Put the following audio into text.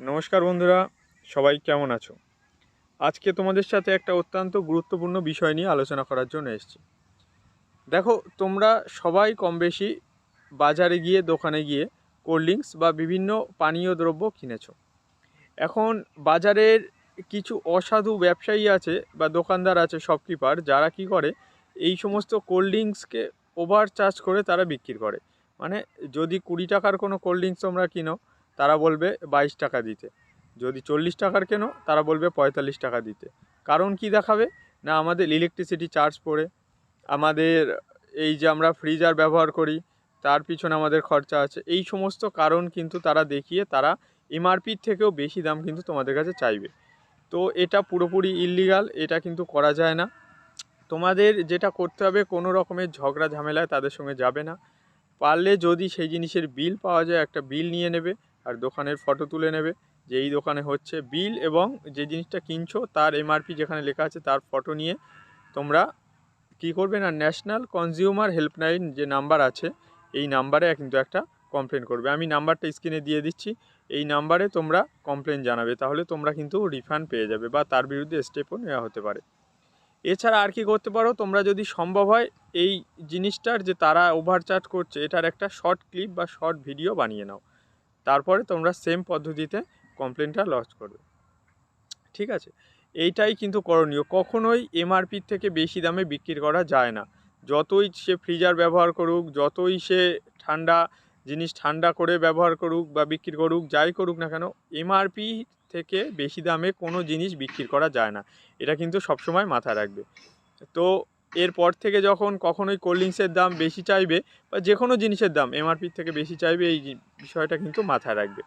নমস্কার বন্ধুরা, সবাই কেমন আছো? আজকে তোমাদের সাথে একটা অত্যন্ত গুরুত্বপূর্ণ বিষয় নিয়ে আলোচনা করার জন্য এসেছি। দেখো, তোমরা সবাই কম বেশি বাজারে গিয়ে, দোকানে গিয়ে কোল্ড ড্রিঙ্কস বা বিভিন্ন পানীয় দ্রব্য কিনেছো। এখন বাজারের কিছু অসাধু ব্যবসায়ী আছে বা দোকানদার আছে, শপকিপার, যারা কি করে, এই সমস্ত কোল্ড ড্রিঙ্কসকে ওভার চার্জ করে তারা বিক্রি করে। মানে যদি 20 টাকার কোনো কোল্ড ড্রিঙ্কস তোমরা কিনো, তারা বলবে 22 টাকা দিতে। যদি 40 টাকার কেনো, তারা বলবে 45 টাকা দিতে। কারণ কি দেখাবে? না, আমাদের ইলেকট্রিসিটি চার্জ পড়ে, আমাদের এই যে আমরা ফ্রিজার ব্যবহার করি তার পিছনে আমাদের খরচা আছে। এই সমস্ত কারণ কিন্তু তারা দেখিয়ে তারা এমআরপির থেকেও বেশি দাম কিন্তু তোমাদের কাছে চাইবে। তো এটা পুরোপুরি ইললিগাল, এটা কিন্তু করা যায় না। তোমাদের যেটা করতে হবে, কোনো রকমের ঝগড়া ঝামেলায় তাদের সঙ্গে যাবে না। পারলে যদি সেই জিনিসের বিল পাওয়া যায়, একটা বিল নিয়ে নেবে আর দোকানের ফটো তুলে নেবে যে এই দোকানে হচ্ছে, বিল এবং যে জিনিসটা কিনছো তার এমআরপি যেখানে লেখা আছে তার ফটো নিয়ে তোমরা কী করবে না, ন্যাশনাল কনজিউমার হেল্পলাইন যে নাম্বার আছে এই নাম্বারে কিন্তু একটা কমপ্লেন করবে। আমি নাম্বারটা স্ক্রিনে দিয়ে দিচ্ছি, এই নাম্বারে তোমরা কমপ্লেন জানাবে, তাহলে তোমরা কিন্তু রিফান্ড পেয়ে যাবে বা তার বিরুদ্ধে স্টেপও নেওয়া হতে পারে। এছাড়া আর কি করতে পারো, তোমরা যদি সম্ভব হয় এই জিনিসটার যে তারা ওভারচার্জ করছে এটার একটা শর্ট ক্লিপ বা শর্ট ভিডিও বানিয়ে নাও, তারপরে তোমরা সেম পদ্ধতিতে কমপ্লেনটা লজ করবে। ঠিক আছে? এইটাই কিন্তু করণীয়। কখনোই এমআরপির থেকে বেশি দামে বিক্রি করা যায় না। যতই সে ফ্রিজার ব্যবহার করুক, যতই সে ঠান্ডা জিনিস ঠান্ডা করে ব্যবহার করুক বা বিক্রি করুক, যাই করুক না কেন, এমআরপি থেকে বেশি দামে কোনো জিনিস বিক্রি করা যায় না। এটা কিন্তু সবসময় মাথায় রাখবে। তো এরপর থেকে যখন কখনোই কোল্ড ড্রিঙ্কসের দাম বেশি চাইবে বা যে কোনো জিনিসের দাম এমআরপির থেকে বেশি চাইবে, এই বিষয়টা কিন্তু মাথায় রাখবে।